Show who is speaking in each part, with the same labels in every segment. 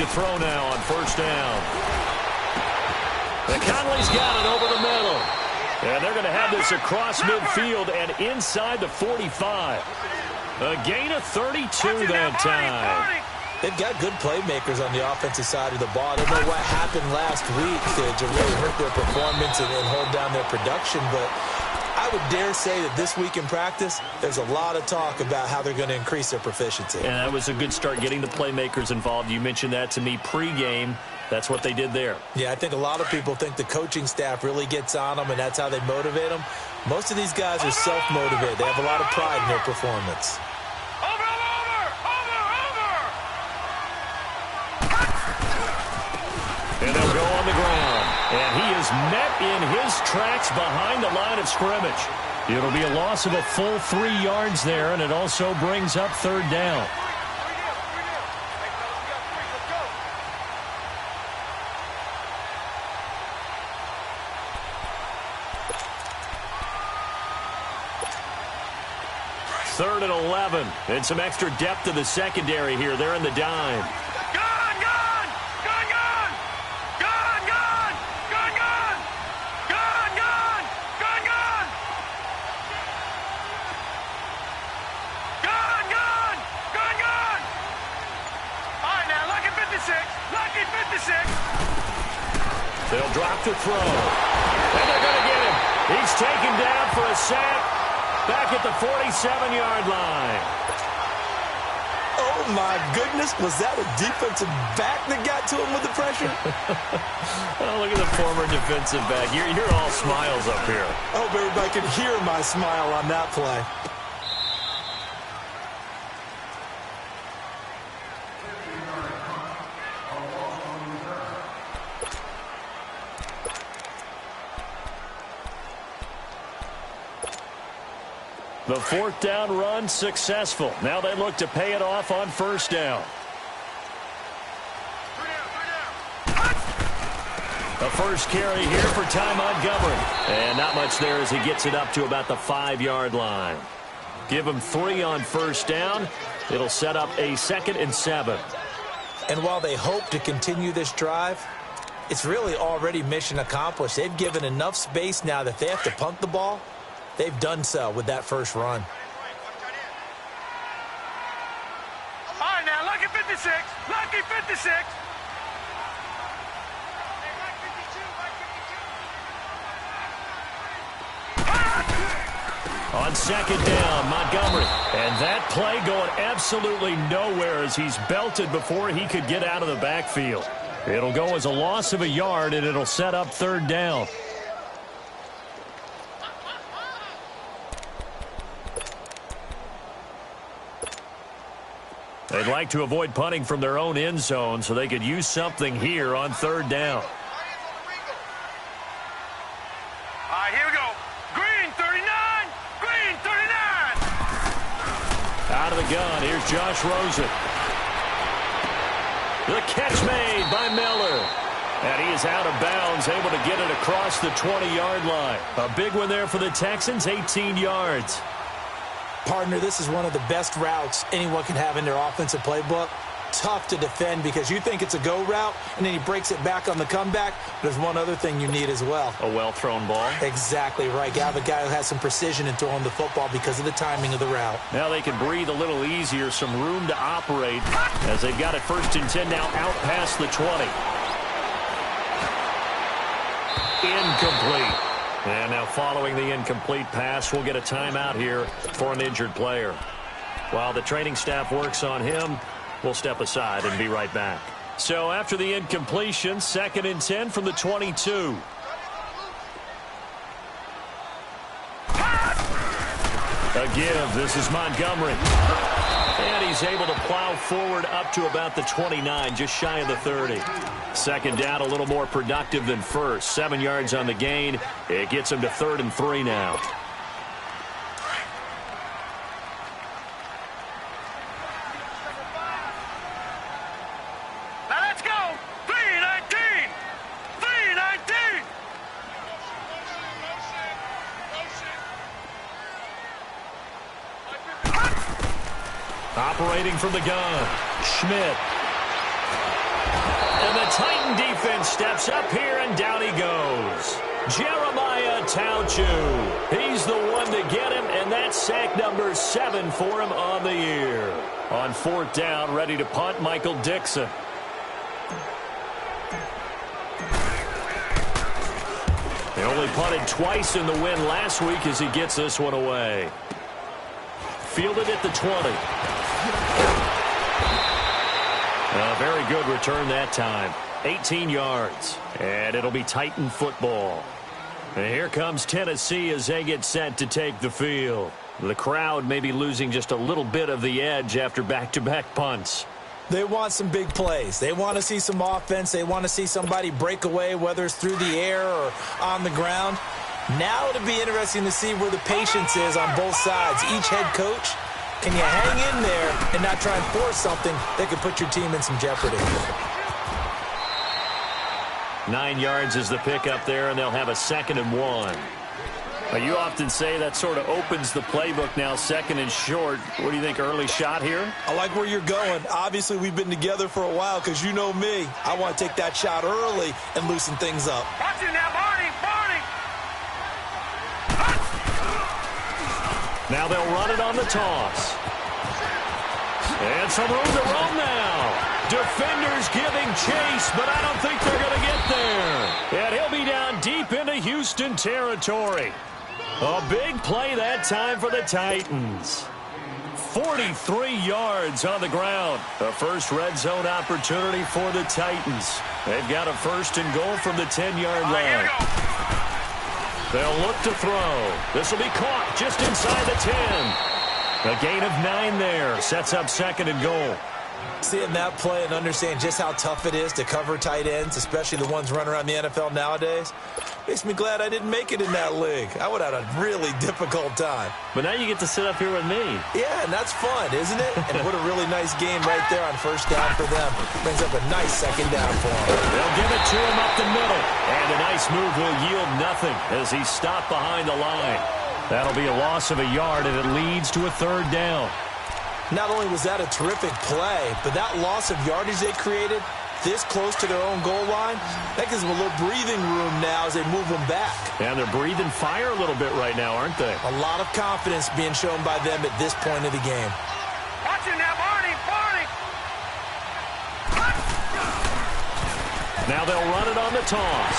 Speaker 1: to throw now on first down. And Conley's got it over the middle. And they're going to have this across midfield and inside the 45. A gain of 32 that time.
Speaker 2: They've got good playmakers on the offensive side of the ball. I don't know what happened last week to really hurt their performance and hold down their production, but I would dare say that this week in practice, there's a lot of talk about how they're going to increase their proficiency.
Speaker 1: And that was a good start getting the playmakers involved. You mentioned that to me pregame. That's what they did there.
Speaker 2: Yeah, I think a lot of people think the coaching staff really gets on them, and that's how they motivate them. Most of these guys are self-motivated. They have a lot of pride in their performance.
Speaker 1: And they'll go on the ground. And he is met in his tracks behind the line of scrimmage. It'll be a loss of a full 3 yards there, and it also brings up third down. Third and 11. And some extra depth to the secondary here. They're in the dime. They'll drop to throw. And they're going to get him. He's taken down for a sack back at the 47-yard line.
Speaker 2: Oh, my goodness. Was that a defensive back that got to him with the pressure?
Speaker 1: Oh, look at the former defensive back. You're all smiles up here.
Speaker 2: I hope everybody can hear my smile on that play.
Speaker 1: The fourth down run successful. Now they look to pay it off on first down. The first carry here for Ty Montgomery. And not much there as he gets it up to about the 5-yard line. Give him 3 on first down. It'll set up a 2nd and 7.
Speaker 2: And while they hope to continue this drive, it's really already mission accomplished. They've given enough space now that they have to punt the ball. They've done so with that first run.
Speaker 3: All right, now, lucky 56. Lucky 56.
Speaker 1: On second down, Montgomery. And that play going absolutely nowhere as he's belted before he could get out of the backfield. It'll go as a loss of a yard, and it'll set up third down. They'd like to avoid punting from their own end zone so they could use something here on third down.
Speaker 3: All right, here we go. Green 39. Green 39.
Speaker 1: Out of the gun, here's Josh Rosen. The catch made by Miller. And he is out of bounds, able to get it across the 20-yard line. A big one there for the Texans, 18 yards.
Speaker 2: Partner, this is one of the best routes anyone can have in their offensive playbook. Tough to defend because you think it's a go route, and then he breaks it back on the comeback. There's one other thing you need as well.
Speaker 1: A well-thrown ball.
Speaker 2: Exactly right. You have a guy who has some precision in throwing the football because of the timing of the route.
Speaker 1: Now they can breathe a little easier, some room to operate as they've got it 1st and 10 now out past the 20. Incomplete. And now following the incomplete pass, we'll get a timeout here for an injured player. While the training staff works on him, we'll step aside and be right back. So after the incompletion, 2nd and 10 from the 22. A give. This is Montgomery. And he's able to plow forward up to about the 29, just shy of the 30. Second down, a little more productive than first. 7 yards on the gain. It gets him to 3rd and 3 now.
Speaker 3: Now let's go. 319. 319.
Speaker 1: Operating from the gun, Schmidt. And the Titan defense steps up here, and down he goes. Jeremiah Tauchu. He's the one to get him, and that's sack number 7 for him on the year. On 4th down, ready to punt, Michael Dixon. They only punted twice in the win last week as he gets this one away. Fielded at the 20. A very good return that time. 18 yards. And it'll be Titan football. And here comes Tennessee as they get set to take the field. The crowd may be losing just a little bit of the edge after back-to-back punts.
Speaker 2: They want some big plays. They want to see some offense. They want to see somebody break away, whether it's through the air or on the ground. Now it'll be interesting to see where the patience is on both sides. Each head coach, can you hang in there and not try and force something that could put your team in some jeopardy?
Speaker 1: 9 yards is the pickup there, and they'll have a 2nd and 1. You often say that sort of opens the playbook now, 2nd and short. What do you think, early shot here?
Speaker 2: I like where you're going. Obviously, we've been together for a while because you know me. I want to take that shot early and loosen things up.
Speaker 3: Watch it now, Barney!
Speaker 1: Now they'll run it on the toss. And some room to roam now. Defenders giving chase, but I don't think they're going to get there. And he'll be down deep into Houston territory. A big play that time for the Titans. 43 yards on the ground. The first red zone opportunity for the Titans. They've got a 1st and goal from the 10-yard line. They'll look to throw. This will be caught just inside the 10. A gain of 9 there. Sets up 2nd and goal.
Speaker 2: Seeing that play and understand just how tough it is to cover tight ends, especially the ones running around the NFL nowadays, makes me glad I didn't make it in that league. I would have had a really difficult time.
Speaker 1: But now you get to sit up here with me.
Speaker 2: Yeah, and that's fun, isn't it? And what a really nice game right there on 1st down for them. Brings up a nice 2nd down for them.
Speaker 1: They'll give it to him up the middle. And a nice move will yield nothing as he's stopped behind the line. That'll be a loss of a yard, and it leads to a 3rd down.
Speaker 2: Not only was that a terrific play, but that loss of yardage they created this close to their own goal line, that gives them a little breathing room now as they move them back.
Speaker 1: And they're breathing fire a little bit right now, aren't they?
Speaker 2: A lot of confidence being shown by them at this point of the game.
Speaker 3: Watch it now, Barney!
Speaker 1: Now they'll run it on the toss.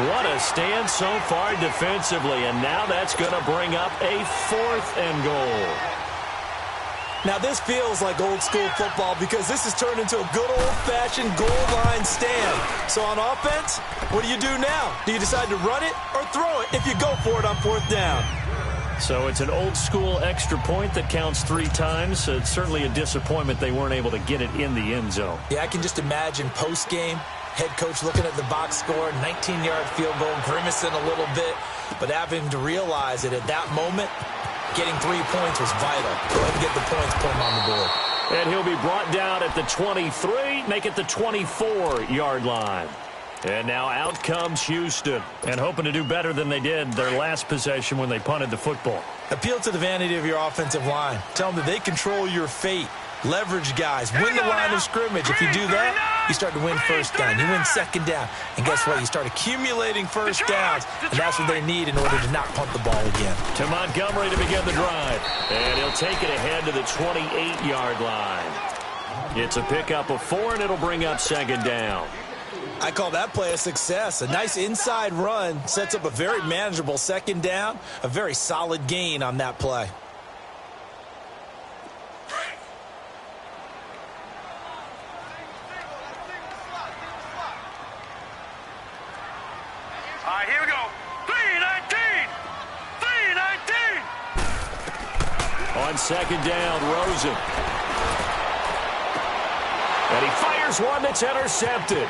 Speaker 1: What a stand so far defensively, and now that's going to bring up a 4th and goal.
Speaker 2: Now this feels like old school football because this has turned into a good old-fashioned goal line stand. So on offense, what do you do now? Do you decide to run it or throw it if you go for it on 4th down?
Speaker 1: So it's an old school extra point that counts 3 times. So it's certainly a disappointment they weren't able to get it in the end zone.
Speaker 2: Yeah, I can just imagine post-game, head coach looking at the box score, 19-yard field goal, grimacing a little bit, but having to realize that at that moment, getting 3 points was vital. Go ahead and get the points, put them on the board.
Speaker 1: And he'll be brought down at the 23, make it the 24-yard line. And now out comes Houston, and hoping to do better than they did their last possession when they punted the football.
Speaker 2: Appeal to the vanity of your offensive line. Tell them that they control your fate. Leverage guys. Win the line of scrimmage. If you do that, you start to win 1st down. You win 2nd down. And guess what? You start accumulating 1st downs, and that's what they need in order to not punt the ball again.
Speaker 1: To Montgomery to begin the drive. And he'll take it ahead to the 28-yard line. It's a pickup of 4, and it'll bring up 2nd down.
Speaker 2: I call that play a success. A nice inside run sets up a very manageable 2nd down. A very solid gain on that play.
Speaker 3: All right, here we go. 3-19! 3-19!
Speaker 1: On 2nd down, Rosen. And he fires one that's intercepted.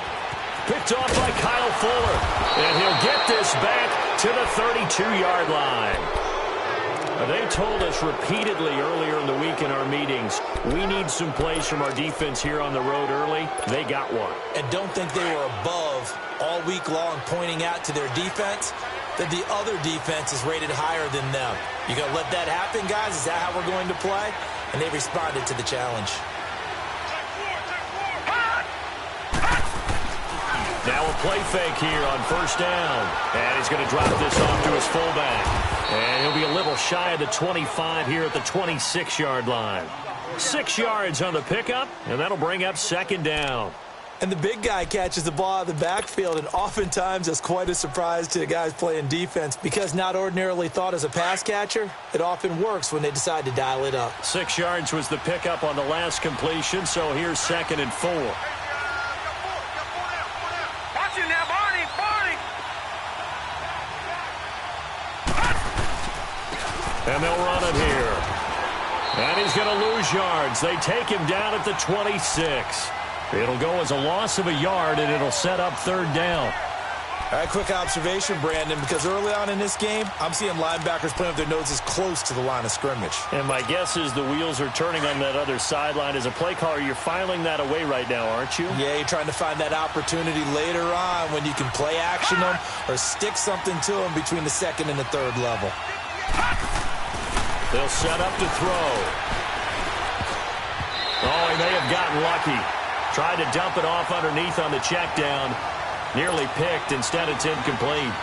Speaker 1: Picked off by Kyle Fuller. And he'll get this back to the 32-yard line. They told us repeatedly earlier in the week in our meetings, we need some plays from our defense here on the road early. They got one.
Speaker 2: And don't think they were above all week long pointing out to their defense that the other defense is rated higher than them. You going to let that happen, guys? Is that how we're going to play? And they responded to the challenge.
Speaker 1: Now a play fake here on first down. And he's going to drop this off to his fullback. And he'll be a little shy of the 25 here at the 26-yard line. 6 yards on the pickup, and that'll bring up second down.
Speaker 2: And the big guy catches the ball out of the backfield, and oftentimes it's quite a surprise to the guys playing defense because not ordinarily thought as a pass catcher, it often works when they decide to dial it up.
Speaker 1: 6 yards was the pickup on the last completion, so here's 2nd and 4.
Speaker 3: Watch it now, Barney, Barney.
Speaker 1: And they'll run it here. And he's going to lose yards. They take him down at the 26. It'll go as a loss of a yard, and it'll set up 3rd down.
Speaker 2: All right, quick observation, Brandon, because early on in this game, I'm seeing linebackers playing with their noses close to the line of scrimmage.
Speaker 1: And my guess is the wheels are turning on that other sideline. As a play caller, you're filing that away right now, aren't you?
Speaker 2: Yeah, you're trying to find that opportunity later on when you can play action them or stick something to them between the 2nd and the 3rd level.
Speaker 1: They'll set up to throw. Oh, he may have gotten lucky. Tried to dump it off underneath on the check down. Nearly picked. Instead, it's incomplete.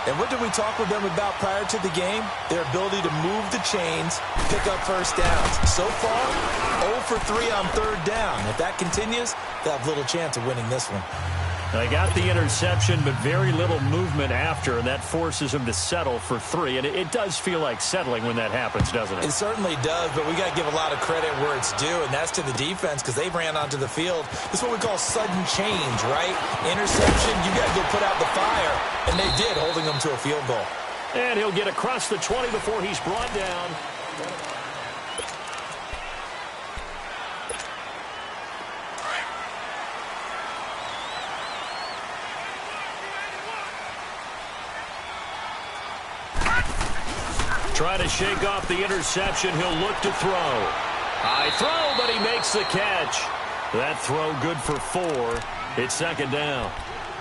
Speaker 2: And what did we talk with them about prior to the game? Their ability to move the chains, pick up first downs. So far, 0 for 3 on 3rd down. If that continues, they'll have little chance of winning this one.
Speaker 1: They got the interception, but very little movement after, and that forces them to settle for 3. And it does feel like settling when that happens, doesn't it?
Speaker 2: It certainly does, but we got to give a lot of credit where it's due, and that's to the defense because they ran onto the field. This is what we call sudden change, right? Interception, you got to go put out the fire, and they did, holding them to a field goal.
Speaker 1: And he'll get across the 20 before he's brought down. Trying to shake off the interception. He'll look to throw. High throw, but he makes the catch. That throw good for 4. It's 2nd down.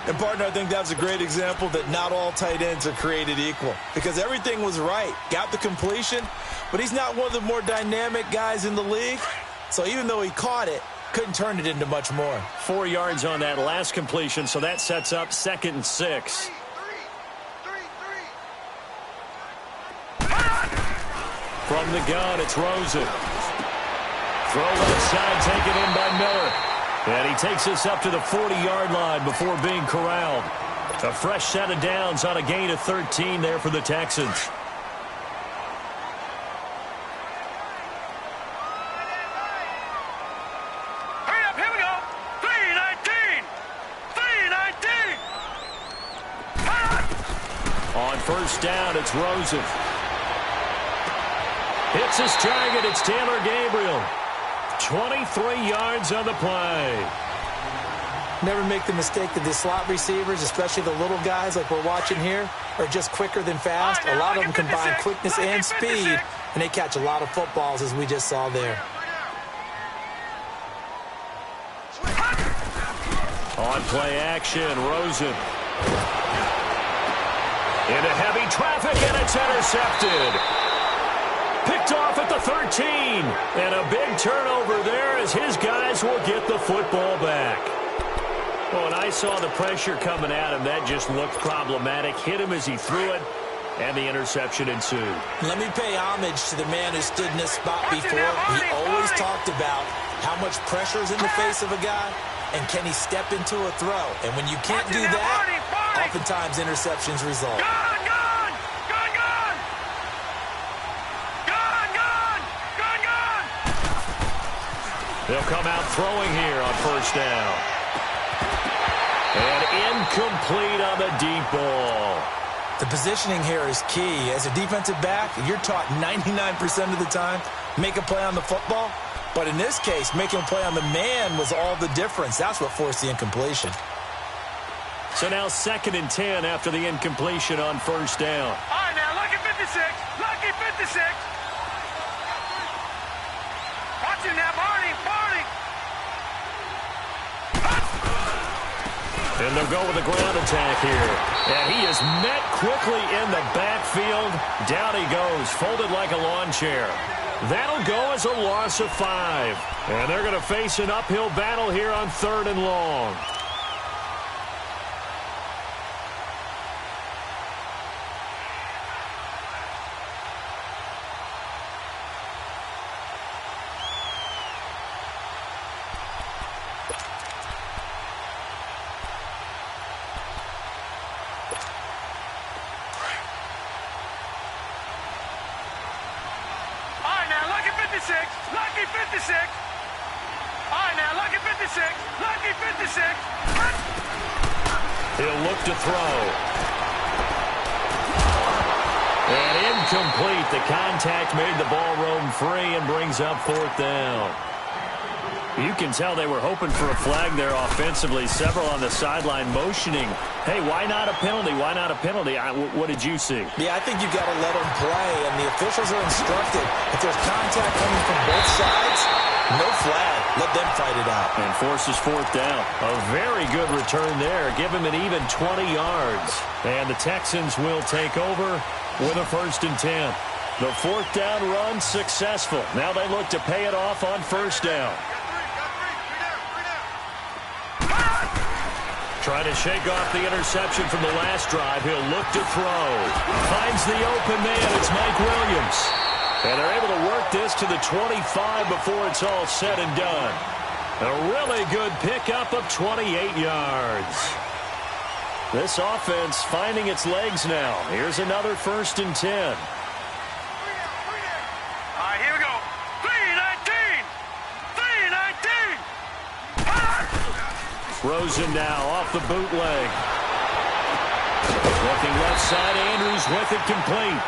Speaker 2: And, partner, I think that was a great example that not all tight ends are created equal because everything was right. Got the completion, but he's not one of the more dynamic guys in the league. So even though he caught it, couldn't turn it into much more.
Speaker 1: 4 yards on that last completion, so that sets up 2nd and 6. From the gun, it's Rosen. Throw left side, taken in by Miller. And he takes us up to the 40-yard line before being corralled. A fresh set of downs on a gain of 13 there for the Texans.
Speaker 3: Hurry up, here we go. 3:19. 3:19.
Speaker 1: On first down, it's Rosen. Hits his target. It's Taylor Gabriel. 23 yards on the play.
Speaker 2: Never make the mistake that the slot receivers, especially the little guys like we're watching here, are just quicker than fast. A lot of them combine quickness and speed, and they catch a lot of footballs, as we just saw there.
Speaker 1: On play action, Rosen. Into heavy traffic, and it's intercepted. Picked off at the 13. And a big turnover there as his guys will get the football back. Well, when I saw the pressure coming at him, that just looked problematic. Hit him as he threw it, and the interception ensued.
Speaker 2: Let me pay homage to the man who stood in this spot before. He always talked about how much pressure is in the face of a guy, and can he step into a throw. And when you can't do that, oftentimes interceptions result.
Speaker 1: They'll come out throwing here on first down. And incomplete on the deep ball.
Speaker 2: The positioning here is key. As a defensive back, you're taught 99% of the time, make a play on the football. But in this case, making a play on the man was all the difference. That's what forced the incompletion.
Speaker 1: So now 2nd and 10 after the incompletion on first down.
Speaker 3: All right, now, lucky 56. Lucky 56. Watch it now, Barney.
Speaker 1: And they'll go with a ground attack here. And he is met quickly in the backfield. Down he goes, folded like a lawn chair. That'll go as a loss of 5. And they're going to face an uphill battle here on 3rd and long.
Speaker 3: 56. Lucky 56.
Speaker 1: He'll look to throw. And incomplete. The contact made the ball roam free and brings up fourth down. You can tell they were hoping for a flag there offensively. Several on the sideline motioning, hey, why not a penalty? Why not a penalty? What did you see?
Speaker 2: Yeah, I think you've got to let them play, and the officials are instructed. If there's contact coming from both sides, no flag. Let them fight it out.
Speaker 1: And forces fourth down. A very good return there. Give him an even 20 yards. And the Texans will take over with a 1st and 10. The fourth down run successful. Now they look to pay it off on first down. Trying to shake off the interception from the last drive. He'll look to throw. Finds the open man. It's Mike Williams. And they're able to work this to the 25 before it's all said and done. A really good pickup of 28 yards. This offense finding its legs now. Here's another 1st and 10.
Speaker 3: All right, here we go. 3-19. 3-19.
Speaker 1: Rosen now off the bootleg. Looking left side, Andrews with it complete.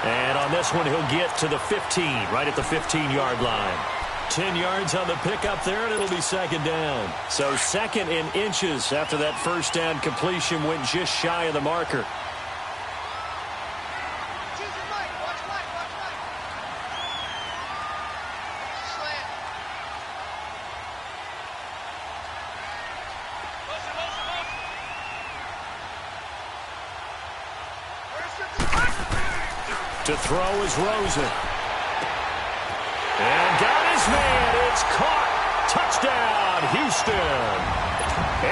Speaker 1: And on this one, he'll get to the 15, right at the 15-yard line. 10 yards on the pickup there, and it'll be second down. So second in inches after that first down completion went just shy of the marker. To throw is Rosen. And got his man. It's caught. Touchdown, Houston.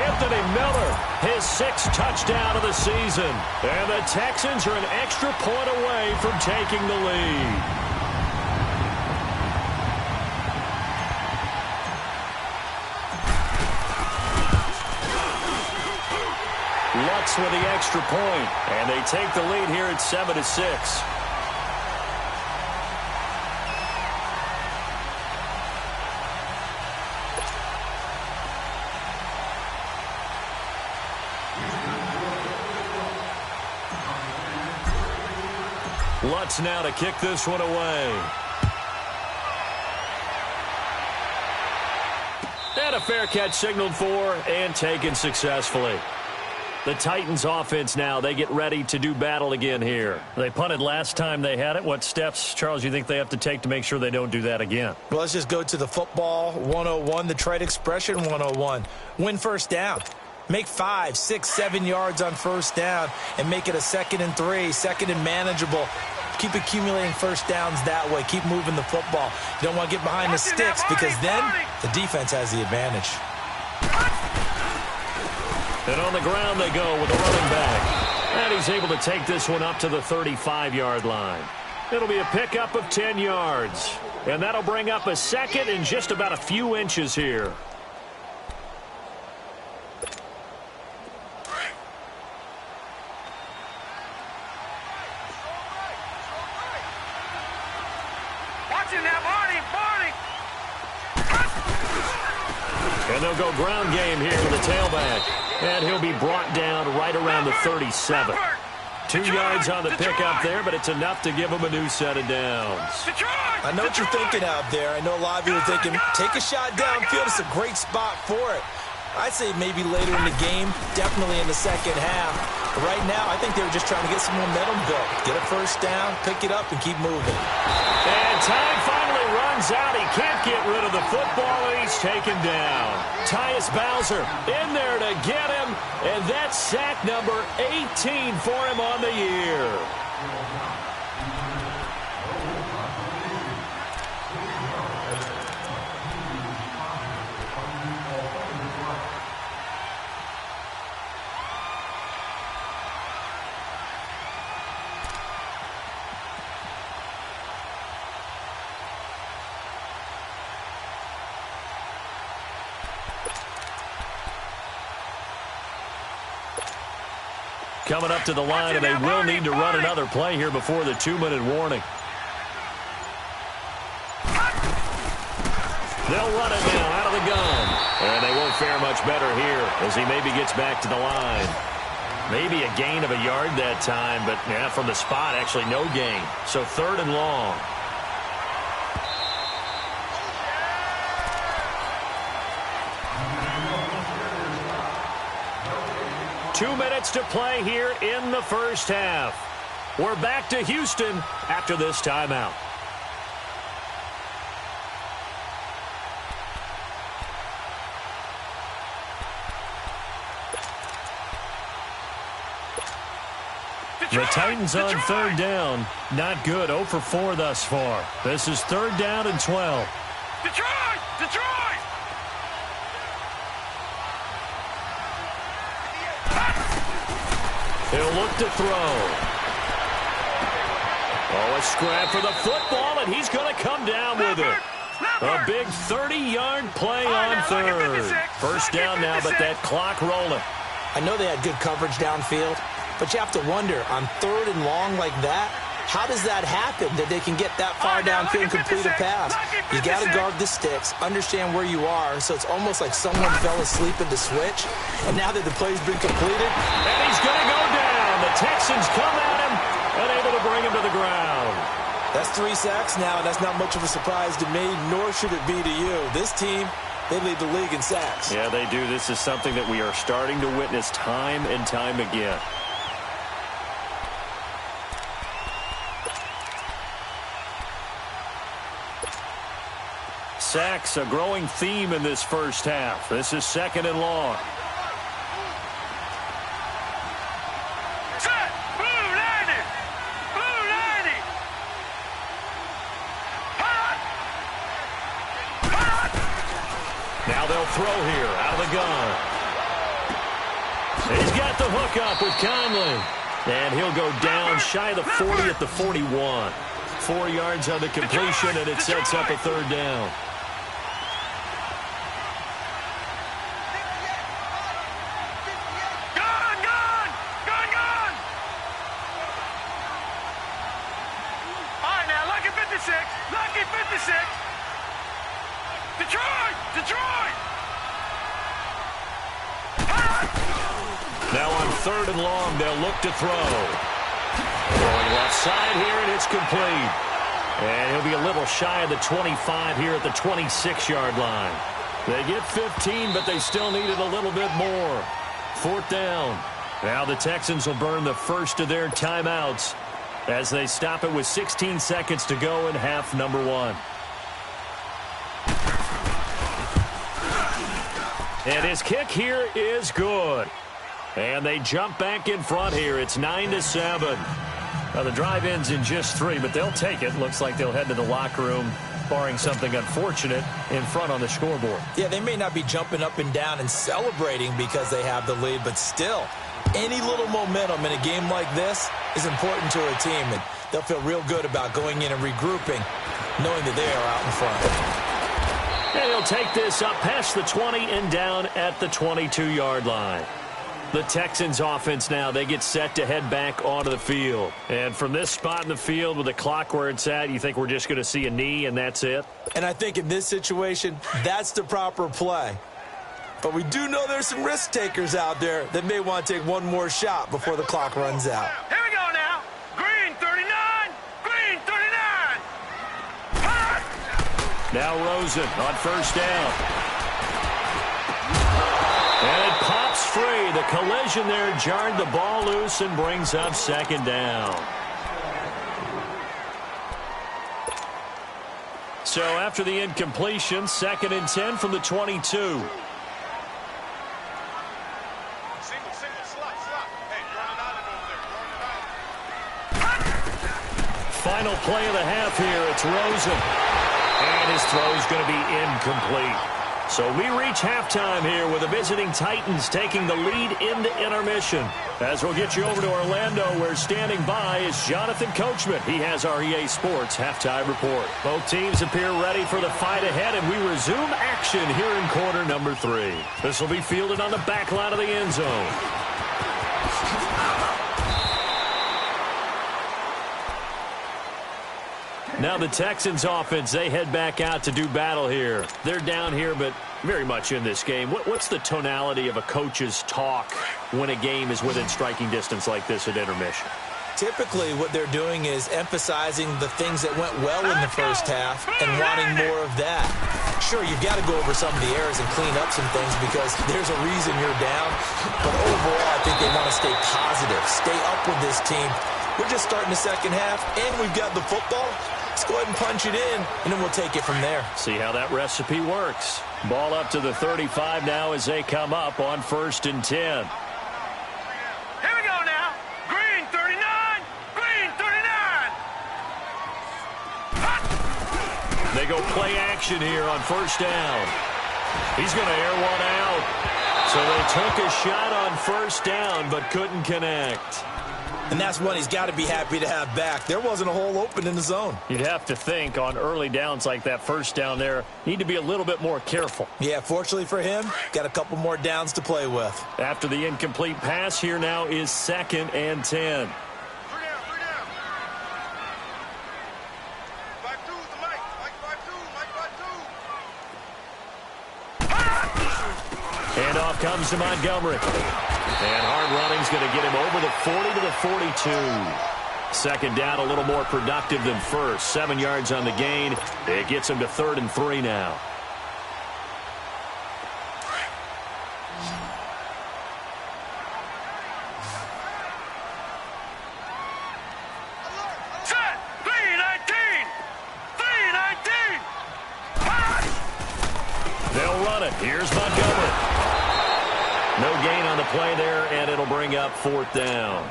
Speaker 1: Anthony Miller, his 6th touchdown of the season. And the Texans are an extra point away from taking the lead. Lutz with the extra point. And they take the lead here at 7-6. Lutz now to kick this one away. And a fair catch signaled for and taken successfully. The Titans offense now, they get ready to do battle again here. They punted last time they had it. What steps, Charles, you think they have to take to make sure they don't do that again?
Speaker 2: Well, let's just go to the football 101, the trade expression 101. Win first down. Make 5, 6, 7 yards on first down and make it a 2nd and 3, 2nd and manageable. Keep accumulating first downs that way. Keep moving the football. You don't want to get behind the sticks because then the defense has the advantage.
Speaker 1: And on the ground they go with a running back. And he's able to take this one up to the 35-yard line. It'll be a pickup of 10 yards. And that'll bring up a 2nd and just about a few inches here. And they'll go ground game here with the tailback. And he'll be brought down right around the 37. 2 yards on the pickup there, but it's enough to give him a new set of downs.
Speaker 2: I know what you're thinking out there. I know a lot of you are thinking, take a shot downfield. It's a great spot for it. I'd say maybe later in the game, definitely in the second half. But right now, I think they were just trying to get some momentum built. Get a first down, pick it up, and keep moving.
Speaker 1: And time finally runs out. He can't get rid of the football, and he's taken down. Tyus Bowser in there to get him, and that's sack number 18 for him on the year. Coming up to the line, and they will need to run another play here before the 2-minute warning. They'll run it now out of the gun. And they won't fare much better here as he maybe gets back to the line. Maybe a gain of a yard that time, but yeah, from the spot, actually no gain. So 3rd and long. Two minutes to play here in the first half. We're back to Houston after this timeout. The Titans on 3rd down. Not good. 0 for 4 thus far. This is 3rd down and 12.
Speaker 3: Detroit! Detroit!
Speaker 1: He'll look to throw. Oh, a scrap for the football, and he's going to come down with it. A big 30-yard play on 3rd. First down now, but that clock rolling.
Speaker 2: I know they had good coverage downfield, but you have to wonder, on 3rd and long like that, how does that happen that they can get that far downfield and complete a pass? You got to guard the sticks, understand where you are, so it's almost like someone fell asleep at the switch, and now that the play's been completed.
Speaker 1: And he's going to go down. The Texans come at him and able to bring him to the ground.
Speaker 2: That's 3 sacks now, and that's not much of a surprise to me, nor should it be to you. This team, they lead the league in sacks.
Speaker 1: Yeah, they do. This is something that we are starting to witness time and time again. Sacks, a growing theme in this first half. This is 2nd and long.
Speaker 3: Set! Blue 90! Blue 90! Hot! Hot!
Speaker 1: Now they'll throw here out of the gun. He's got the hook up with Conley. And he'll go down shy of the 40 at the 41. 4 yards on the completion, and it sets up a 3rd down.
Speaker 3: Lucky 56. Detroit! Detroit!
Speaker 1: Now on 3rd and long, they'll look to throw. Going left side here, and it's complete. And he'll be a little shy of the 25 here at the 26-yard line. They get 15, but they still needed a little bit more. 4th down. Now the Texans will burn the first of their timeouts as they stop it with 16 seconds to go in half number 1. And his kick here is good. And they jump back in front here. It's 9-7. Now the drive ends in just 3, but they'll take it. Looks like they'll head to the locker room, barring something unfortunate, in front on the scoreboard.
Speaker 2: Yeah, they may not be jumping up and down and celebrating because they have the lead, but still, any little momentum in a game like this is important to a team, and they'll feel real good about going in and regrouping, knowing that they are out in front.
Speaker 1: And he'll take this up past the 20 and down at the 22-yard line. The Texans offense now, they get set to head back onto the field. And from this spot in the field with the clock where it's at, you think we're just going to see a knee and that's it?
Speaker 2: And I think in this situation, that's the proper play. But we do know there's some risk takers out there that may want to take one more shot before the clock runs out.
Speaker 3: Here we go now. Green 39. Green 39. Hot!
Speaker 1: Now Rosen on 1st down. And it pops free. The collision there jarred the ball loose and brings up 2nd down. So after the incompletion, 2nd and 10 from the 22. Final play of the half here. It's Rosen. And his throw is going to be incomplete. So we reach halftime here with the visiting Titans taking the lead into intermission. As we'll get you over to Orlando, where standing by is Jonathan Coachman. He has our EA Sports halftime report. Both teams appear ready for the fight ahead, and we resume action here in quarter number 3. This will be fielded on the back line of the end zone. Now the Texans offense, they head back out to do battle here. They're down here, but very much in this game. What's the tonality of a coach's talk when a game is within striking distance like this at intermission?
Speaker 2: Typically, what they're doing is emphasizing the things that went well in the first half and wanting more of that. Sure, you've got to go over some of the errors and clean up some things because there's a reason you're down. But overall, I think they want to stay positive, stay up with this team. We're just starting the second half, and we've got the football. Let's go ahead and punch it in, and then we'll take it from there.
Speaker 1: See how that recipe works. Ball up to the 35 now as they come up on 1st and 10.
Speaker 3: Here we go now. Green 39. Green 39.
Speaker 1: They go play action here on 1st down. He's going to air one out. So they took a shot on 1st down but couldn't connect.
Speaker 2: And that's one he's got to be happy to have back. There wasn't a hole open in the zone.
Speaker 1: You'd have to think on early downs like that 1st down there, need to be a little bit more careful.
Speaker 2: Yeah, fortunately for him, got a couple more downs to play with.
Speaker 1: After the incomplete pass, here now is 2nd and 10.
Speaker 3: 3 down. 5-2 is the mic. Mike 5-2.
Speaker 1: Handoff comes to Montgomery. And hard running's going to get him over the 40 to the 42. 2nd down, a little more productive than first. 7 yards on the gain. It gets him to 3rd and 3 now.
Speaker 3: Set. 3-19. 3-19.
Speaker 1: They'll run it. Here's Montgomery. No gain on the play there, and it'll bring up 4th down.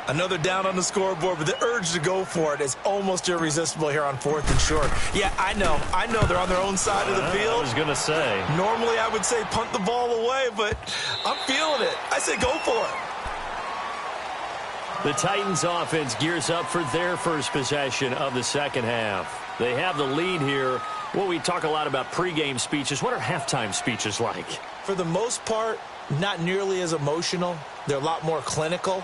Speaker 2: Another down on the scoreboard, but the urge to go for it is almost irresistible here on 4th and short. Yeah, I know they're on their own side of the field.
Speaker 1: I was going to say.
Speaker 2: Normally, I would say punt the ball away, but I'm feeling it. I say go for it.
Speaker 1: The Titans offense gears up for their first possession of the second half. They have the lead here. Well, we talk a lot about pregame speeches. What are halftime speeches like?
Speaker 2: For the most part, not nearly as emotional. They're a lot more clinical.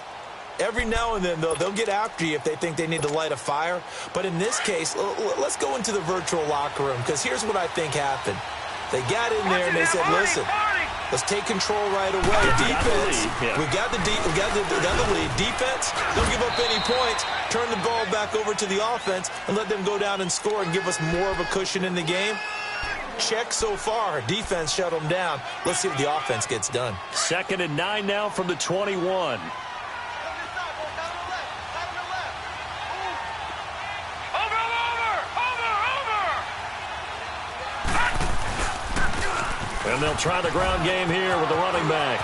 Speaker 2: Every now and then, though, they'll get after you if they think they need to light a fire. But in this case, let's go into the virtual locker room, because here's what I think happened. They got in there and they said, listen, let's take control right away. Defense, we got the lead. Defense, don't give up any points. Turn the ball back over to the offense and let them go down and score and give us more of a cushion in the game. Check so far. Defense shut them down. Let's see if the offense gets done.
Speaker 1: 2nd and 9 now from the 21. And they'll try the ground game here with the running back.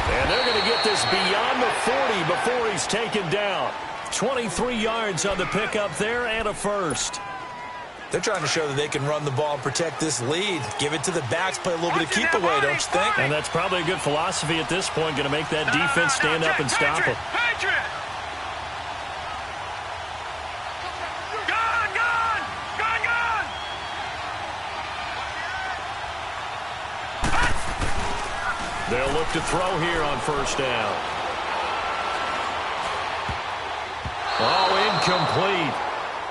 Speaker 1: And they're going to get this beyond the 40 before he's taken down. 23 yards on the pickup there and a first.
Speaker 2: They're trying to show that they can run the ball and protect this lead. Give it to the backs, play a little bit of keep away, don't you think?
Speaker 1: And that's probably a good philosophy at this point, going to make that defense stand up and stop it. They'll look to throw here on 1st down. Oh, incomplete.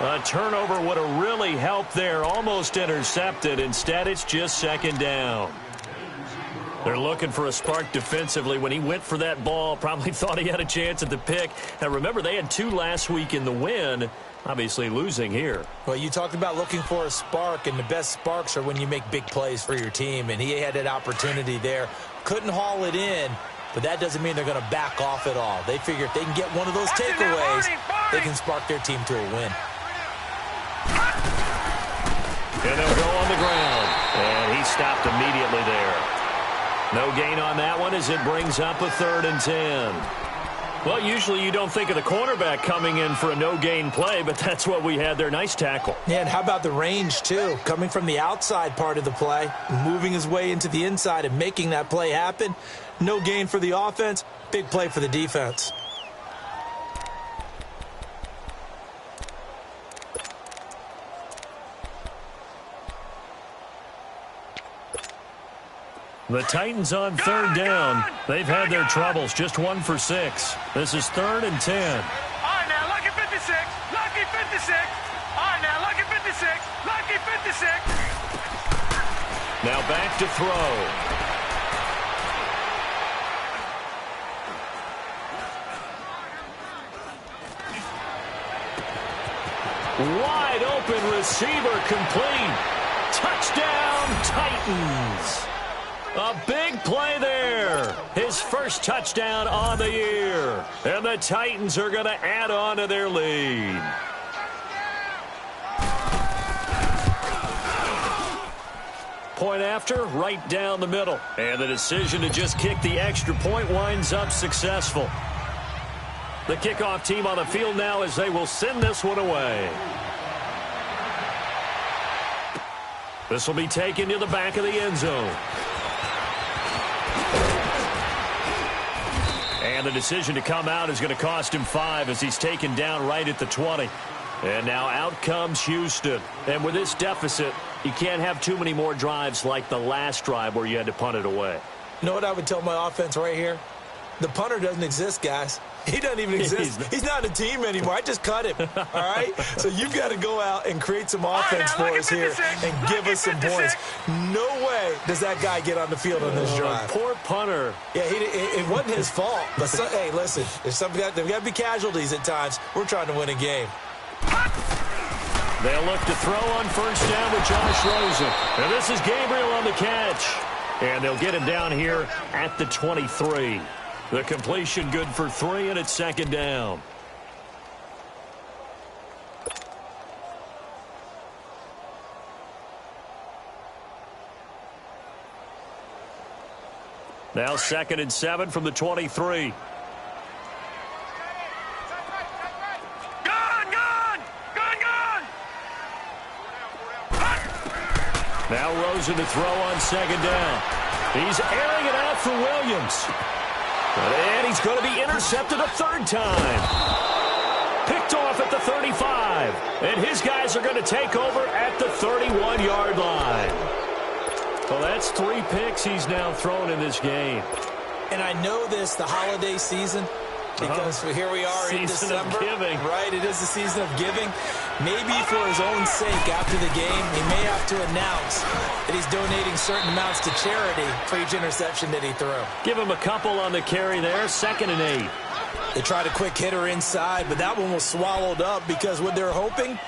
Speaker 1: A turnover would have really helped there. Almost intercepted. Instead, it's just 2nd down. They're looking for a spark defensively. When he went for that ball, probably thought he had a chance at the pick. Now, remember, they had 2 last week in the win. Obviously losing here.
Speaker 2: Well, you talked about looking for a spark, and the best sparks are when you make big plays for your team, and he had that opportunity there. Couldn't haul it in, but that doesn't mean they're going to back off at all. They figure if they can get one of those takeaways, they can spark their team to a win.
Speaker 1: And they'll go on the ground, and he stopped immediately there. No gain on that one as it brings up a 3rd and 10. Well, usually you don't think of the cornerback coming in for a no-gain play, but that's what we had there. Nice tackle.
Speaker 2: Yeah, and how about the range, too? Coming from the outside part of the play, moving his way into the inside and making that play happen. No gain for the offense, big play for the defense.
Speaker 1: The Titans on 3rd down. They've had their troubles. Just 1 for 6. This is 3rd and 10. Now back to throw. Wide open receiver complete. Touchdown, Titans. A big play there. His first touchdown on the year. And the Titans are going to add on to their lead. Point after, right down the middle. And the decision to just kick the extra point winds up successful. The kickoff team on the field now as they will send this one away. This will be taken to the back of the end zone. And the decision to come out is going to cost him 5 as he's taken down right at the 20. And now out comes Houston. And with this deficit, you can't have too many more drives like the last drive where you had to punt it away.
Speaker 2: You know what I would tell my offense right here? The punter doesn't exist, guys. He doesn't even exist. He's not a team anymore. I just cut him, all right? So you've got to go out and create some offense for us here and give us some points. No way does that guy get on the field on this drive.
Speaker 1: Poor punter.
Speaker 2: Yeah, it wasn't his fault. But, hey, listen, there's got to be casualties at times. We're trying to win a game.
Speaker 1: They'll look to throw on first down with Josh Rosen. And this is Gabriel on the catch. And they'll get him down here at the 23. The completion good for 3, and it's second down. Now 2nd and 7 from the 23. Now Rosen to throw on second down. He's airing it out for Williams. And he's going to be intercepted a third time. Picked off at the 35. And his guys are going to take over at the 31-yard line. Well, that's 3 picks he's now thrown in this game.
Speaker 2: And I know this, the holiday season, because here we are in December.
Speaker 1: Season of giving.
Speaker 2: Right, it is the season of giving. Maybe for his own sake after the game, he may have to announce that he's donating certain amounts to charity for each interception that he threw.
Speaker 1: Give him a couple on the carry there, 2nd and 8.
Speaker 2: They tried a quick hitter inside, but that one was swallowed up because what they're hoping,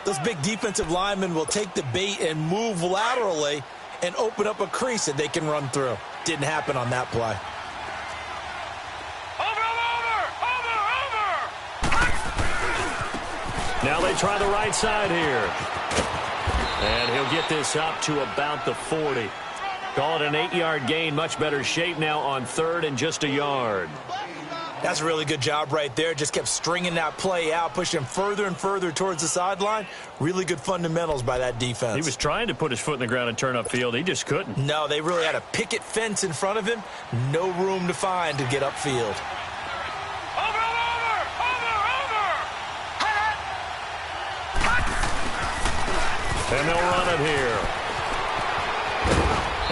Speaker 2: those big defensive linemen will take the bait and move laterally and open up a crease that they can run through. Didn't happen on that play.
Speaker 1: Now they try the right side here. And he'll get this up to about the 40. Call it an 8-yard gain. Much better shape now on 3rd and just a yard.
Speaker 2: That's a really good job right there. Just kept stringing that play out, pushing further and further towards the sideline. Really good fundamentals by that defense.
Speaker 1: He was trying to put his foot in the ground and turn upfield. He just couldn't.
Speaker 2: No, they really had a picket fence in front of him. No room to find to get upfield.
Speaker 1: And they'll run it here.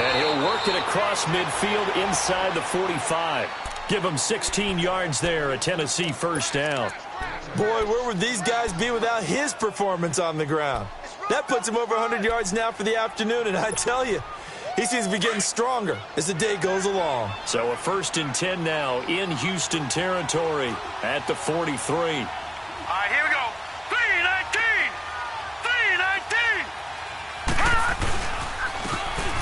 Speaker 1: And he'll work it across midfield inside the 45. Give him 16 yards there, a Tennessee first down.
Speaker 2: Boy, where would these guys be without his performance on the ground? That puts him over 100 yards now for the afternoon, and I tell you, he seems to be getting stronger as the day goes along.
Speaker 1: So a 1st and 10 now in Houston territory at the 43.
Speaker 3: All right, here we go. 3-19. 3-19.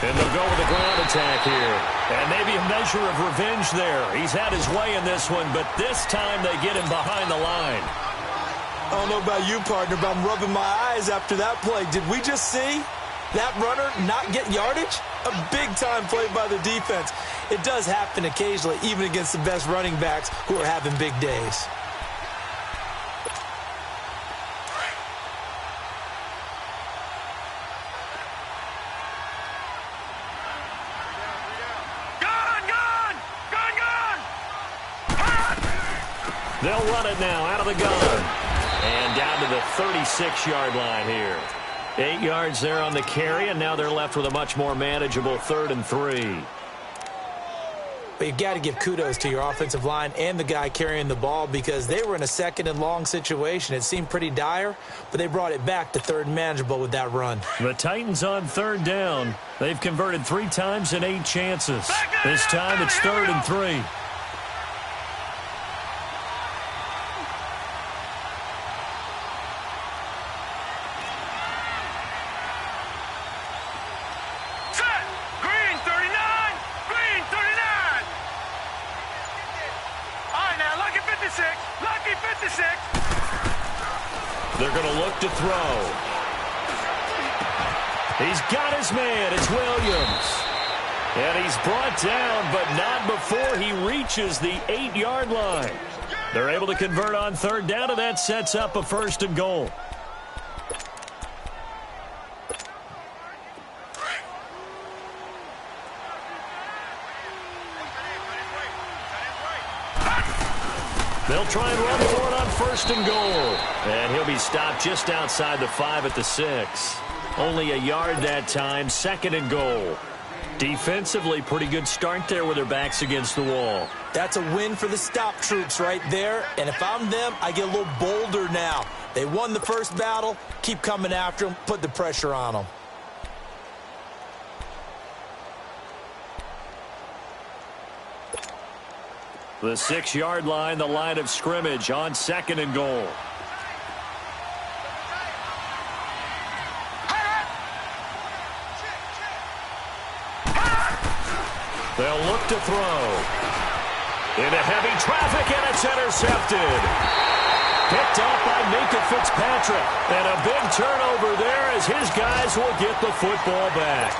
Speaker 1: And they'll go with a ground attack here. And maybe a measure of revenge there. He's had his way in this one, but this time they get him behind the line.
Speaker 2: I don't know about you, partner, but I'm rubbing my eyes after that play. Did we just see that runner not get yardage? A big-time play by the defense. It does happen occasionally, even against the best running backs who are having big days.
Speaker 1: They'll run it now out of the gun. And down to the 36-yard line here. 8 yards there on the carry, and now they're left with a much more manageable 3rd and 3.
Speaker 2: But you've got to give kudos to your offensive line and the guy carrying the ball because they were in a second and long situation. It seemed pretty dire, but they brought it back to third and manageable with that run.
Speaker 1: The Titans on third down. They've converted 3 times in 8 chances. This time it's 3rd and 3. They're going to look to throw. He's got his man. It's Williams. And he's brought down, but not before he reaches the 8-yard line. They're able to convert on third down, and that sets up a 1st and goal. They'll try and run for it on 1st and goal. And he'll be stopped just outside the 5 at the 6. Only a yard that time, 2nd and goal. Defensively, pretty good start there with their backs against the wall.
Speaker 2: That's a win for the stop troops right there. And if I'm them, I get a little bolder now. They won the first battle. Keep coming after them. Put the pressure on them.
Speaker 1: The 6-yard line, the line of scrimmage on 2nd and goal. They'll look to throw. Into heavy traffic, and it's intercepted. Picked off by Minka Fitzpatrick. And a big turnover there as his guys will get the football back.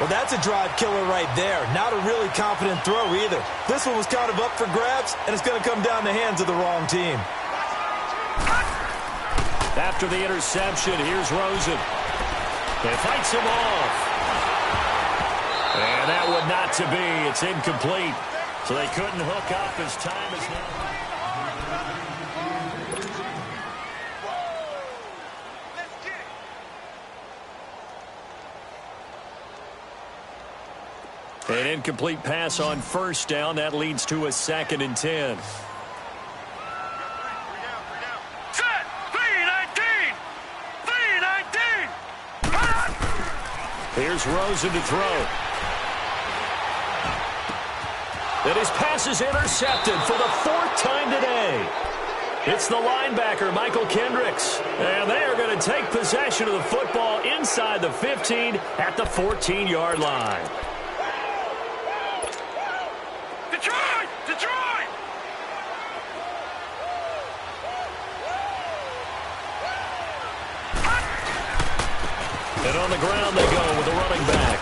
Speaker 2: Well, that's a drive killer right there. Not a really confident throw either. This one was kind of up for grabs, and it's going to come down the hands of the wrong team.
Speaker 1: After the interception, here's Rosen. And fights him off. And that one not to be. It's incomplete. So they couldn't hook up as time is now. An incomplete pass on 1st down. That leads to a 2nd and 10.
Speaker 3: Set! 3-19! 3-19!
Speaker 1: Here's Rosen to throw. And his pass is intercepted for the 4th time today. It's the linebacker, Michael Kendricks. And they are going to take possession of the football inside the 15 at the 14-yard line.
Speaker 3: Detroit! Detroit!
Speaker 1: And on the ground they go with the running back.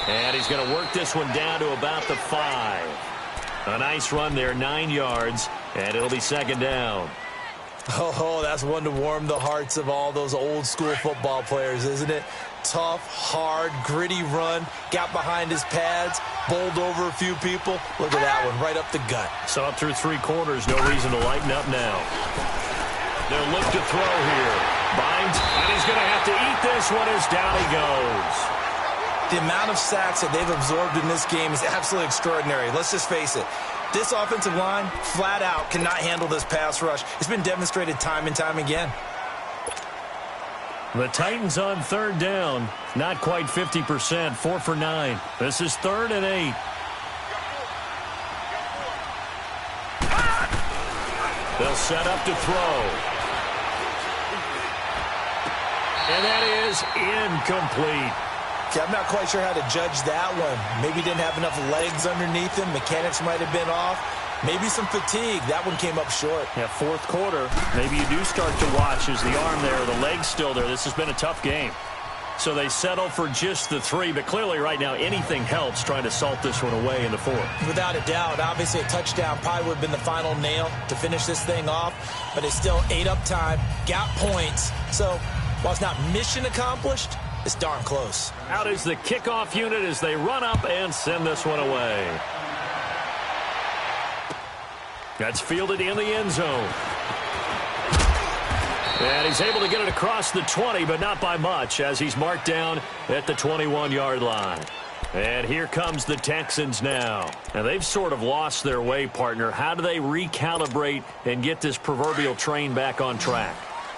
Speaker 1: And he's going to work this one down to about the 5. A nice run there, 9 yards, and it'll be 2nd down.
Speaker 2: Oh, that's one to warm the hearts of all those old school football players, isn't it? Tough, hard, gritty run, got behind his pads, bowled over a few people. Look at that one, right up the gut.
Speaker 1: So up through 3 quarters, no reason to lighten up now. They'll look to throw here. Binds, and he's going to have to eat this one as down he goes.
Speaker 2: The amount of sacks that they've absorbed in this game is absolutely extraordinary. Let's just face it. This offensive line, flat out, cannot handle this pass rush. It's been demonstrated time and time again.
Speaker 1: The Titans on 3rd down. Not quite 50%, 4 for 9. This is 3rd and 8. They'll set up to throw. And that is incomplete.
Speaker 2: Okay, I'm not quite sure how to judge that one. Maybe didn't have enough legs underneath him. Mechanics might have been off. Maybe some fatigue. That one came up short.
Speaker 1: Yeah, 4th quarter. Maybe you do start to watch as the arm there, the leg's still there. This has been a tough game. So they settle for just the 3, but clearly right now anything helps trying to salt this one away in the 4th.
Speaker 2: Without a doubt. Obviously a touchdown probably would have been the final nail to finish this thing off, but it's still ate up time, got points. So while it's not mission accomplished, it's darn close.
Speaker 1: Out is the kickoff unit as they run up and send this one away. That's fielded in the end zone. And he's able to get it across the 20, but not by much as he's marked down at the 21-yard line. And here comes the Texans now. Now, they've sort of lost their way, partner. How do they recalibrate and get this proverbial train back on track?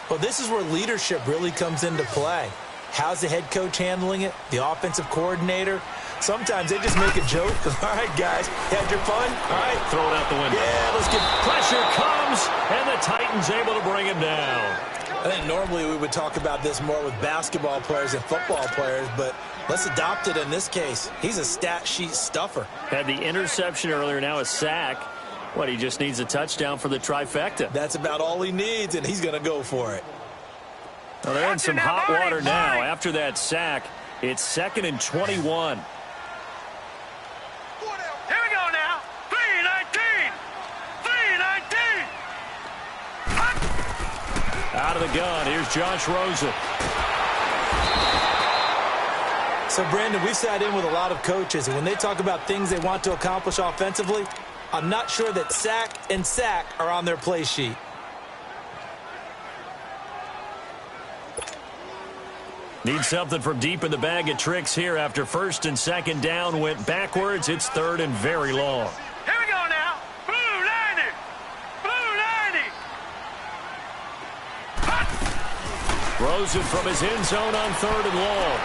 Speaker 2: Well, this is where leadership really comes into play. How's the head coach handling it? The offensive coordinator? Sometimes they just make a joke. All right, guys, you had your fun? All right.
Speaker 1: Throw it out the window.
Speaker 2: Yeah, let's get...
Speaker 1: Pressure comes, and the Titans able to bring him down.
Speaker 2: I think normally we would talk about this more with basketball players and football players, but let's adopt it in this case. He's a stat sheet stuffer.
Speaker 1: Had the interception earlier, now a sack. What, he just needs a touchdown for the trifecta.
Speaker 2: That's about all he needs, and he's going to go for it.
Speaker 1: Well, they're in some hot water now. After that sack, it's 2nd and 21.
Speaker 3: Here we go now. 3-19. 3-19.
Speaker 1: Out of the gun, here's Josh Rosen.
Speaker 2: So, Brandon, we sat in with a lot of coaches, and when they talk about things they want to accomplish offensively, I'm not sure that sack and sack are on their play sheet.
Speaker 1: Need something from deep in the bag of tricks here after 1st and 2nd down went backwards. It's 3rd and very long.
Speaker 3: Here we go now. Blue 90. Blue 90.
Speaker 1: Rosen from his end zone on 3rd and long.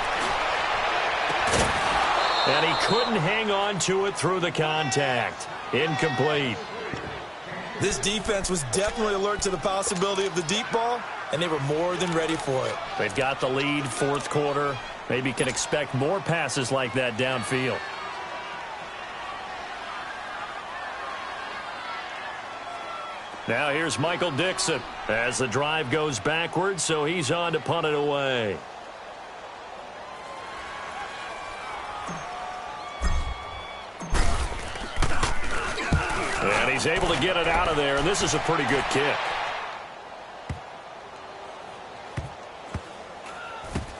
Speaker 1: And he couldn't hang on to it through the contact. Incomplete.
Speaker 2: This defense was definitely alert to the possibility of the deep ball, and they were more than ready for it.
Speaker 1: They've got the lead, 4th quarter. Maybe can expect more passes like that downfield. Now here's Michael Dixon as the drive goes backwards, so he's on to punt it away. And he's able to get it out of there, and this is a pretty good kick.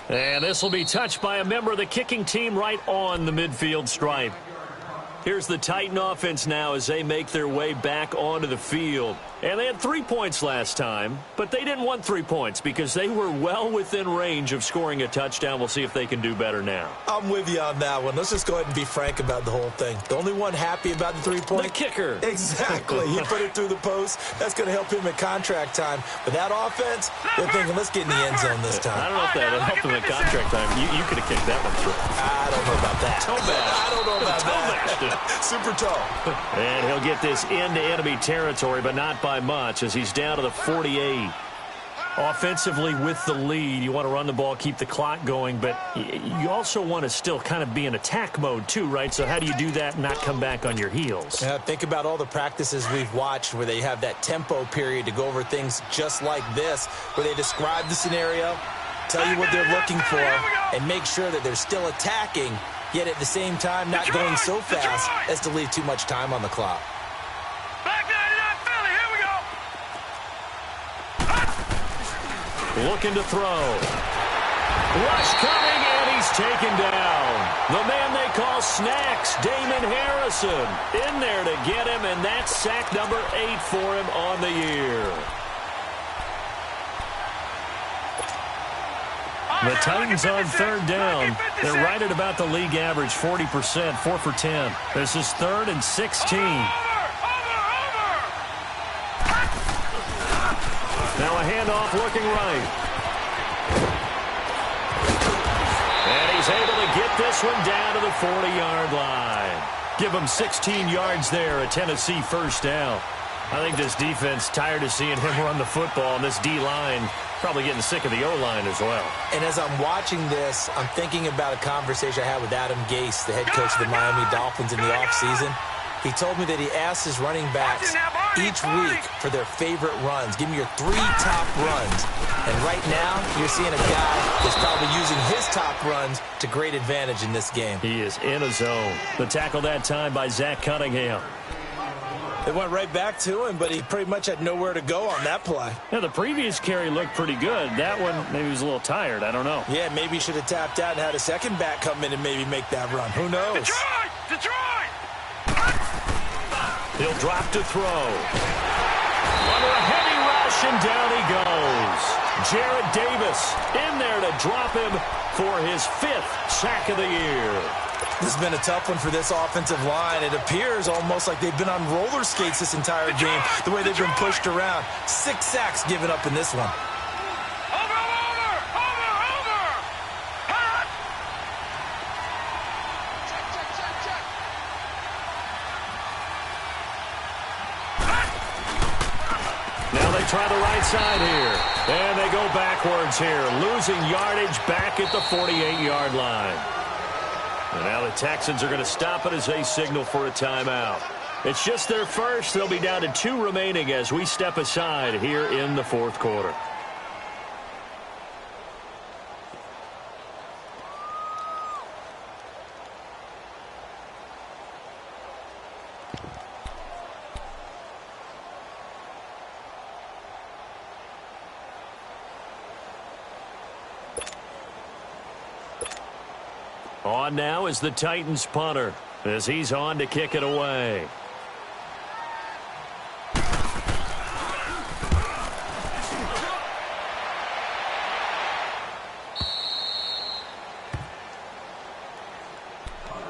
Speaker 1: And this will be touched by a member of the kicking team right on the midfield stripe. Here's the Titan offense now as they make their way back onto the field. And they had 3 points last time, but they didn't want 3 points because they were well within range of scoring a touchdown. We'll see if they can do better now.
Speaker 2: I'm with you on that one. Let's just go ahead and be frank about the whole thing. The only one happy about the 3-point?
Speaker 1: The kicker.
Speaker 2: Exactly. He put it through the post. That's going to help him at contract time. But that offense, they're thinking, let's get in the end zone this time.
Speaker 1: I don't know if that helped him at contract time. You could have kicked that one through.
Speaker 2: I don't know about that.
Speaker 1: Toe bash.
Speaker 2: I don't know about
Speaker 1: that.
Speaker 2: Super tall.
Speaker 1: And he'll get this into enemy territory, but not by much as he's down to the 48. Offensively with the lead, you want to run the ball, keep the clock going, but you also want to still kind of be in attack mode too, right? So how do you do that and not come back on your heels?
Speaker 2: Yeah, think about all the practices we've watched where they have that tempo period to go over things just like this, where they describe the scenario, tell you what they're looking for, and make sure that they're still attacking, yet at the same time not going so fast as to leave too much time on the clock.
Speaker 3: Back 99 Philly. Here we go.
Speaker 1: Looking to throw. Rush coming, and he's taken down. The man they call Snacks, Damon Harrison, in there to get him, and that's sack number 8 for him on the year. The Titans on 3rd down. They're right at about the league average, 40%, 4 for 10. This is 3rd and 16. Now a handoff looking right. And he's able to get this one down to the 40-yard line. Give him 16 yards there, a Tennessee first down. I think this defense tired of seeing him run the football, and this D-line probably getting sick of the O-line as well.
Speaker 2: And as I'm watching this, I'm thinking about a conversation I had with Adam Gase, the head coach of the Miami Dolphins in the offseason. He told me that he asked his running backs each week for their favorite runs. Give me your 3 top runs. And right now, you're seeing a guy that's probably using his top runs to great advantage in this game.
Speaker 1: He is in a zone. The tackle that time by Zach Cunningham.
Speaker 2: It went right back to him, but he pretty much had nowhere to go on that play.
Speaker 1: Yeah, the previous carry looked pretty good. That one, maybe he was a little tired. I don't know.
Speaker 2: Yeah, maybe he should have tapped out and had a second back come in and maybe make that run. Who knows?
Speaker 3: Detroit! Detroit!
Speaker 1: He'll drop to throw. Under a heavy rush, and down he goes. Jarrett Davis in there to drop him for his 5th sack of the year.
Speaker 2: This has been a tough one for this offensive line. It appears almost like they've been on roller skates this entire game, the way they've been pushed around. 6 sacks given up in this one.
Speaker 1: Now they try the right side here. And they go backwards here, losing yardage back at the 48-yard line. And now the Texans are going to stop it as they signal for a timeout. It's just their first. They'll be down to 2 remaining as we step aside here in the fourth quarter. On now is the Titans punter as he's on to kick it away.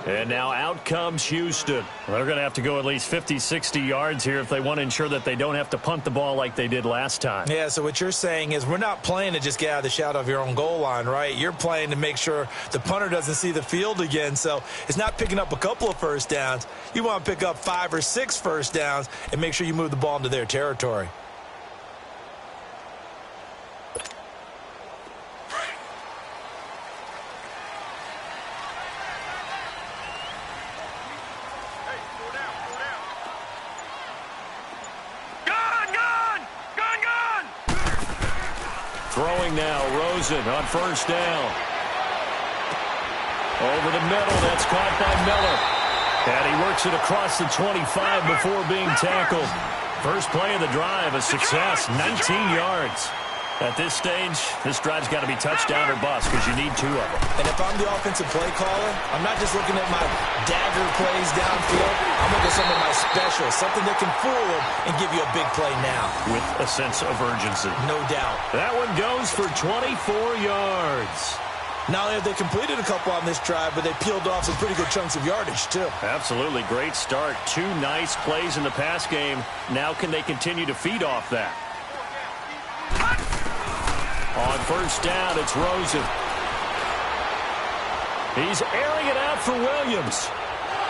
Speaker 1: And now out comes Houston. They're going to have to go at least 50, 60 yards here if they want to ensure that they don't have to punt the ball like they did last time.
Speaker 2: Yeah, so what you're saying is we're not playing to just get out of the shadow of your own goal line, right? You're playing to make sure the punter doesn't see the field again. So it's not picking up a couple of first downs. You want to pick up 5 or 6 first downs and make sure you move the ball into their territory.
Speaker 1: Throwing now, Rosen on first down. Over the middle, that's caught by Miller. And he works it across the 25 before being tackled. First play of the drive, a success, 19 yards. At this stage, this drive's got to be touchdown or bust because you need 2 of them.
Speaker 2: And if I'm the offensive play caller, I'm not just looking at my dagger plays downfield. I'm looking at some of my specials, something that can fool them and give you a big play now.
Speaker 1: With a sense of urgency.
Speaker 2: No doubt.
Speaker 1: That one goes for 24 yards.
Speaker 2: Not only have they completed a couple on this drive, but they peeled off some pretty good chunks of yardage, too.
Speaker 1: Absolutely. Great start. 2 nice plays in the pass game. Now can they continue to feed off that? On first down, it's Rosen. He's airing it out for Williams.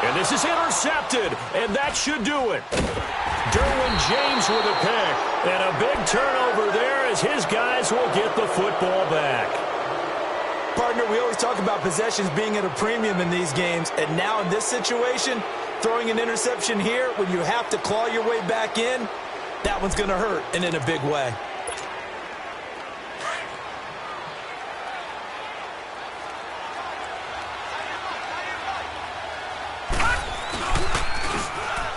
Speaker 1: And this is intercepted, and that should do it. Derwin James with a pick. And a big turnover there as his guys will get the football back.
Speaker 2: Partner, we always talk about possessions being at a premium in these games. And now in this situation, throwing an interception here when you have to claw your way back in, that one's going to hurt, and in a big way.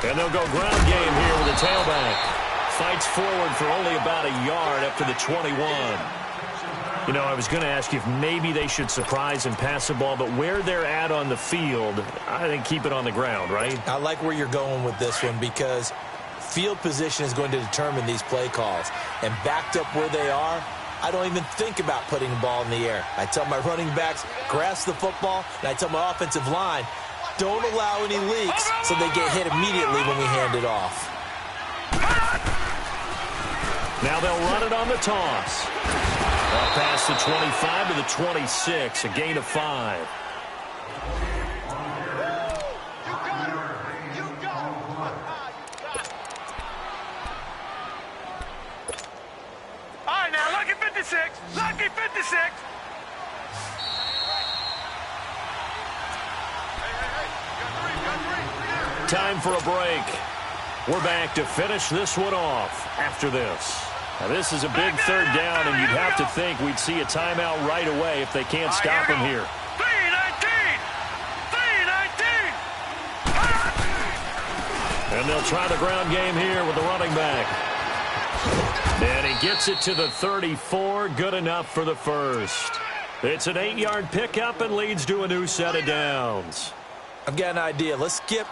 Speaker 1: And they'll go ground game here with a tailback. Fights forward for only about a yard up to the 21. You know, I was going to ask you if maybe they should surprise and pass the ball, but where they're at on the field, I think keep it on the ground, right?
Speaker 2: I like where you're going with this one because field position is going to determine these play calls. And backed up where they are, I don't even think about putting the ball in the air. I tell my running backs, grasp the football, and I tell my offensive line, don't allow any leaks so they get hit immediately when we hand it off.
Speaker 1: Now they'll run it on the toss. Up past the 25 to the 26, a gain of 5.
Speaker 3: All right, now, lucky 56. Lucky 56.
Speaker 1: Time for a break. We're back to finish this one off after this. Now, this is a big third down, and you'd have to think we'd see a timeout right away if they can't stop him here.
Speaker 3: 3-19. 3-19.
Speaker 1: And they'll try the ground game here with the running back. And he gets it to the 34. Good enough for the first. It's an 8-yard pickup and leads to a new set of downs.
Speaker 2: I've got an idea. Let's skip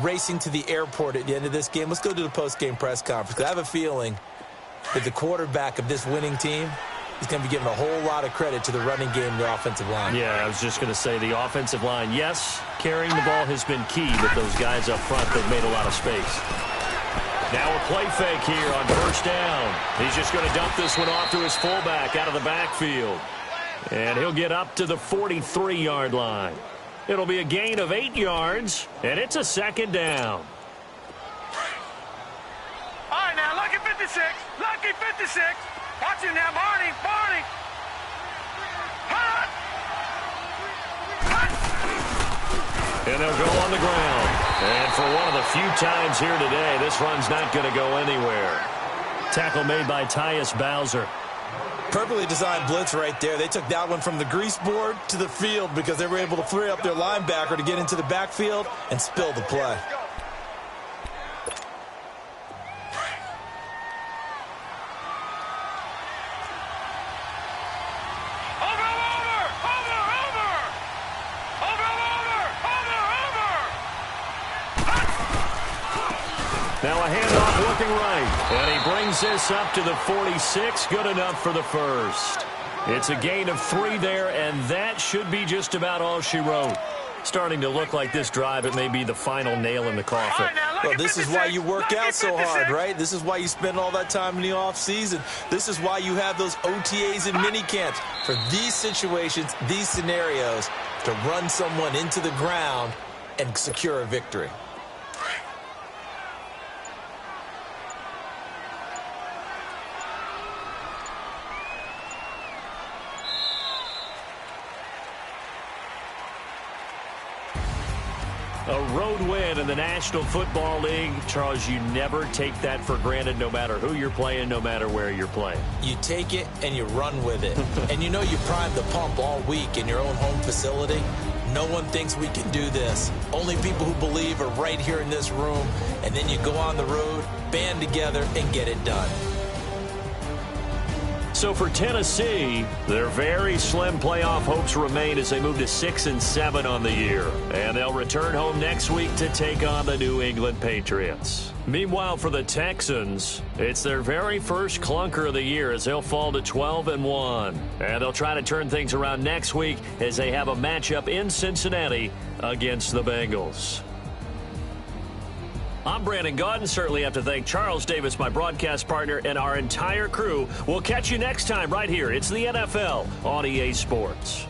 Speaker 2: racing to the airport at the end of this game. Let's go to the post-game press conference. I have a feeling that the quarterback of this winning team he's going to be giving a whole lot of credit to the running game and the offensive line.
Speaker 1: Yeah, I was just going to say the offensive line, yes, carrying the ball has been key, but those guys up front, they've made a lot of space. Now a play fake here on first down. He's just going to dump this one off to his fullback out of the backfield. And he'll get up to the 43-yard line. It'll be a gain of 8 yards, and it's a second down.
Speaker 3: All right, now, lucky 56. Lucky 56. Watch it now, Barney. Barney. Hut. Hut.
Speaker 1: And they'll go on the ground. And for one of the few times here today, this run's not going to go anywhere. Tackle made by Tyus Bowser.
Speaker 2: Perfectly designed blitz right there. They took that one from the grease board to the field because they were able to free up their linebacker to get into the backfield and spill the play.
Speaker 1: Now a handoff looking right, and he brings this up to the 46, good enough for the first. It's a gain of 3 there, and that should be just about all she wrote. Starting to look like this drive, it may be the final nail in the coffin.
Speaker 2: Well, this is why you work out so hard, right? This is why you spend all that time in the offseason. This is why you have those OTAs and mini camps. For these situations, these scenarios, to run someone into the ground and secure a victory.
Speaker 1: A road win in the National Football League. Charles, you never take that for granted no matter who you're playing, no matter where you're playing.
Speaker 2: You take it and you run with it. And you know you primed the pump all week in your own home facility. No one thinks we can do this. Only people who believe are right here in this room. And then you go on the road, band together, and get it done.
Speaker 1: So for Tennessee, their very slim playoff hopes remain as they move to 6-7 on the year. And they'll return home next week to take on the New England Patriots. Meanwhile, for the Texans, it's their very first clunker of the year as they'll fall to 12-1. And they'll try to turn things around next week as they have a matchup in Cincinnati against the Bengals. I'm Brandon Gaudin. Certainly have to thank Charles Davis, my broadcast partner, and our entire crew. We'll catch you next time right here. It's the NFL on EA Sports.